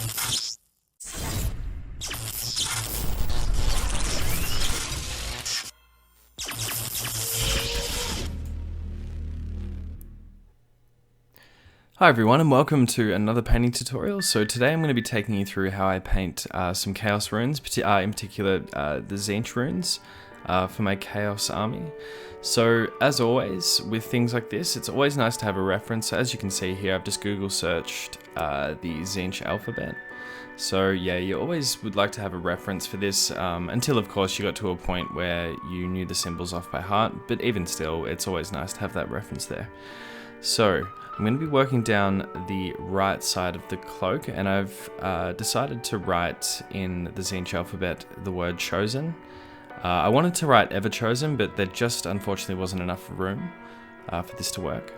Hi everyone and welcome to another painting tutorial. So today I'm going to be taking you through how I paint some Chaos runes, in particular the Tzeentch runes for my Chaos army. So as always with things like this, it's always nice to have a reference. So as you can see here, I've just Google searched the Tzeentch alphabet. So yeah, you always would like to have a reference for this until of course you got to a point where you knew the symbols off by heart, but even still it's always nice to have that reference there. So I'm going to be working down the right side of the cloak, and I've decided to write in the Tzeentch alphabet the word chosen. I wanted to write ever chosen, but there just unfortunately wasn't enough room for this to work.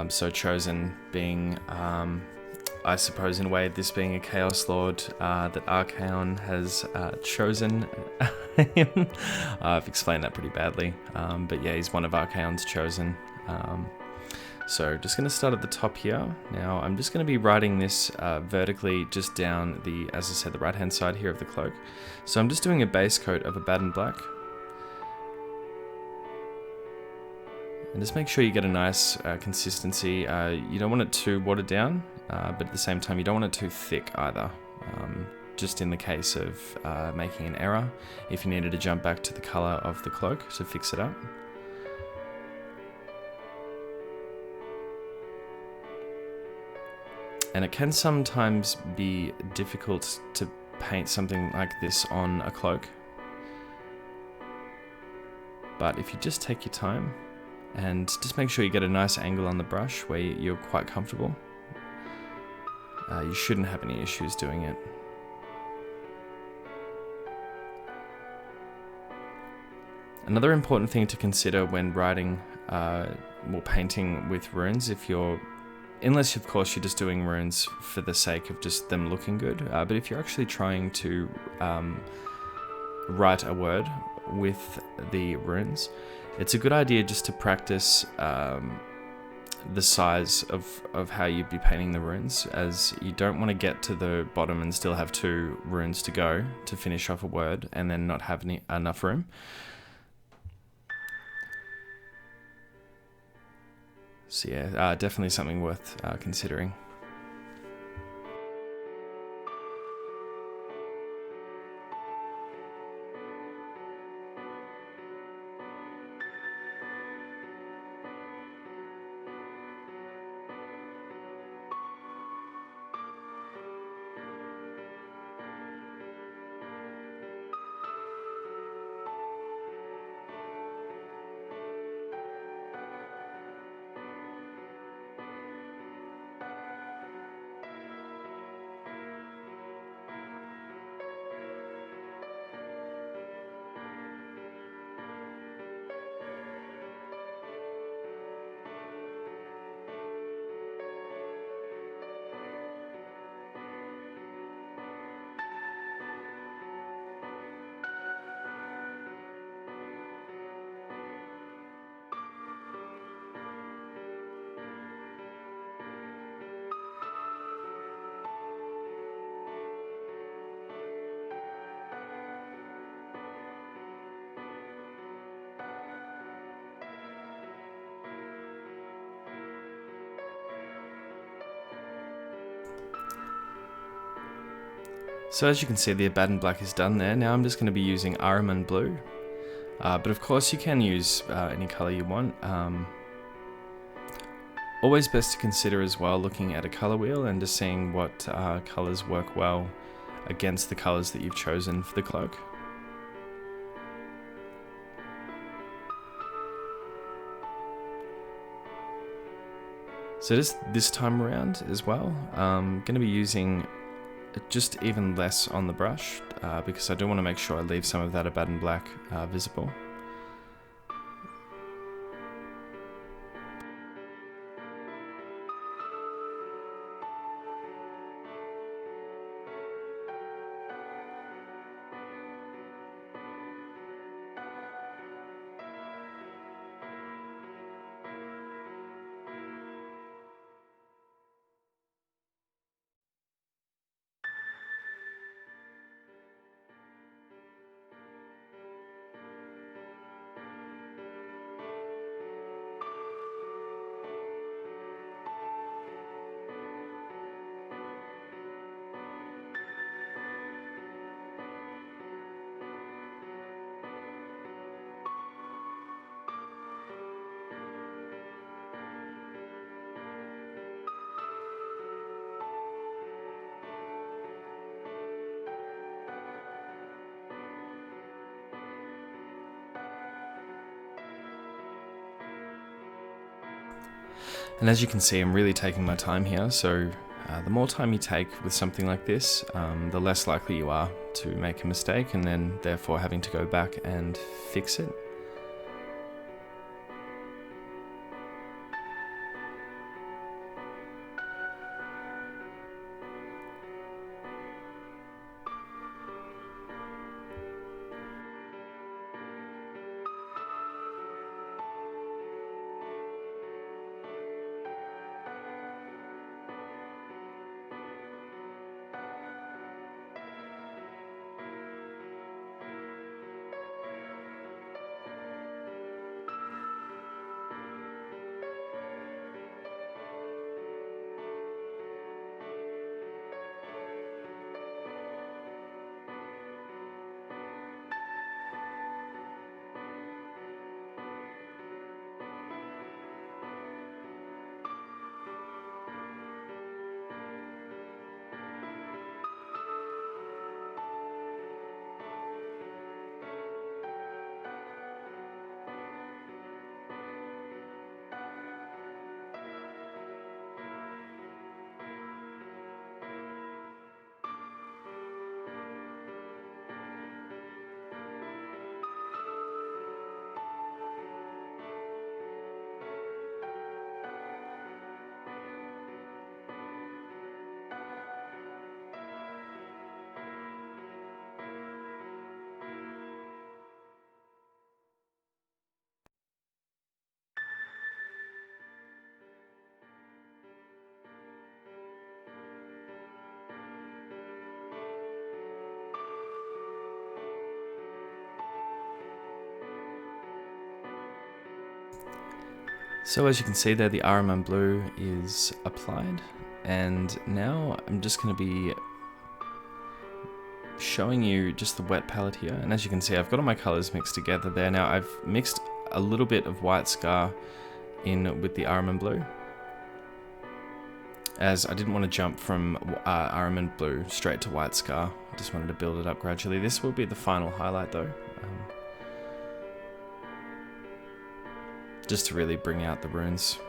So chosen being, I suppose in a way, this being a Chaos Lord that Archaon has chosen him. I've explained that pretty badly, but yeah, he's one of Archaon's chosen. So just going to start at the top here. Now I'm just going to be writing this vertically just down the, as I said, the right hand side here of the cloak. So I'm just doing a base coat of Abaddon Black. And just make sure you get a nice consistency. You don't want it too watered down, but at the same time you don't want it too thick either. Just in the case of making an error, if you needed to jump back to the color of the cloak to fix it up. And it can sometimes be difficult to paint something like this on a cloak. But if you just take your time and just make sure you get a nice angle on the brush where you're quite comfortable, you shouldn't have any issues doing it. Another important thing to consider when writing or painting with runes, unless of course you're just doing runes for the sake of just them looking good, but if you're actually trying to write a word with the runes, it's a good idea just to practice the size of how you'd be painting the runes, as you don't want to get to the bottom and still have 2 runes to go to finish off a word and then not have enough room. So yeah, definitely something worth considering. So as you can see, the Abaddon Black is done there. Now I'm just going to be using Ahriman Blue. But of course you can use any color you want. Always best to consider as well looking at a color wheel and just seeing what colors work well against the colors that you've chosen for the cloak. So just this time around as well, I'm going to be using just even less on the brush because I do want to make sure I leave some of that Abaddon Black visible. And as you can see, I'm really taking my time here, so the more time you take with something like this, the less likely you are to make a mistake and then therefore having to go back and fix it. So as you can see there, the RMN blue is applied, and now I'm just going to be showing you just the wet palette here. And as you can see, I've got all my colors mixed together there. Now I've mixed a little bit of White Scar in with the RMN blue, as I didn't want to jump from RMN blue straight to White Scar. I just wanted to build it up gradually. This will be the final highlight though. Just to really bring out the runes.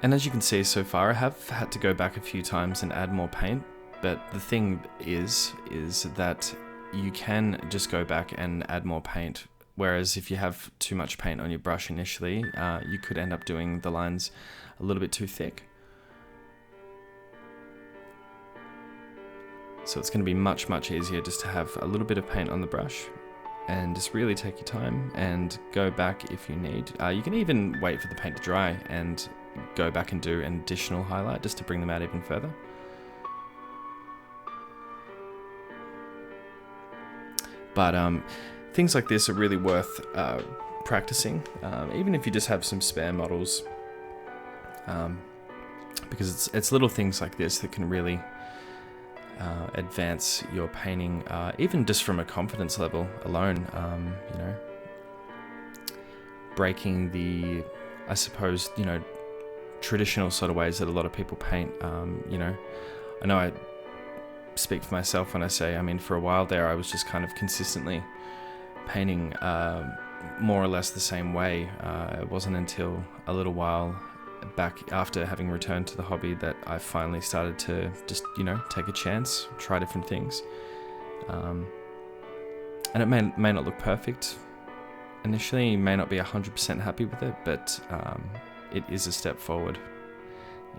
And as you can see so far, I have had to go back a few times and add more paint, but the thing is that you can just go back and add more paint, whereas if you have too much paint on your brush initially, you could end up doing the lines a little bit too thick. So it's going to be much easier just to have a little bit of paint on the brush and just really take your time and go back if you need. You can even wait for the paint to dry and go back and do an additional highlight just to bring them out even further. But things like this are really worth practicing, even if you just have some spare models, because it's little things like this that can really advance your painting, even just from a confidence level alone. You know, breaking the, I suppose, you know, traditional sort of ways that a lot of people paint. You know, I know speak for myself when I say, I mean, for a while there, I was just kind of consistently painting more or less the same way. It wasn't until a little while back after having returned to the hobby that I finally started to just, take a chance, try different things. And it may not look perfect initially, you may not be 100% happy with it, but it is a step forward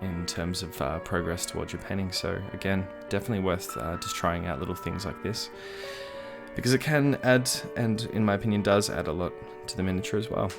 in terms of progress towards your painting. So again, definitely worth just trying out little things like this, because it can add, and in my opinion does add, a lot to the miniature as well.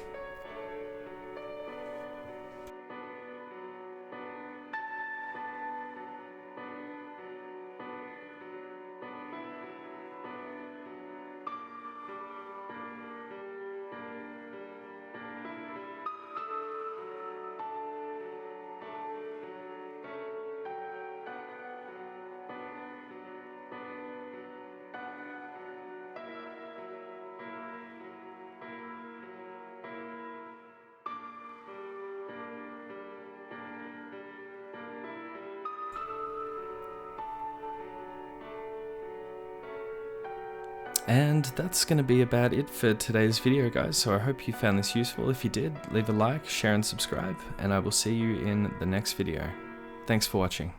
And that's going to be about it for today's video, guys. So I hope you found this useful. If you did, leave a like, share and subscribe, and I will see you in the next video. Thanks for watching.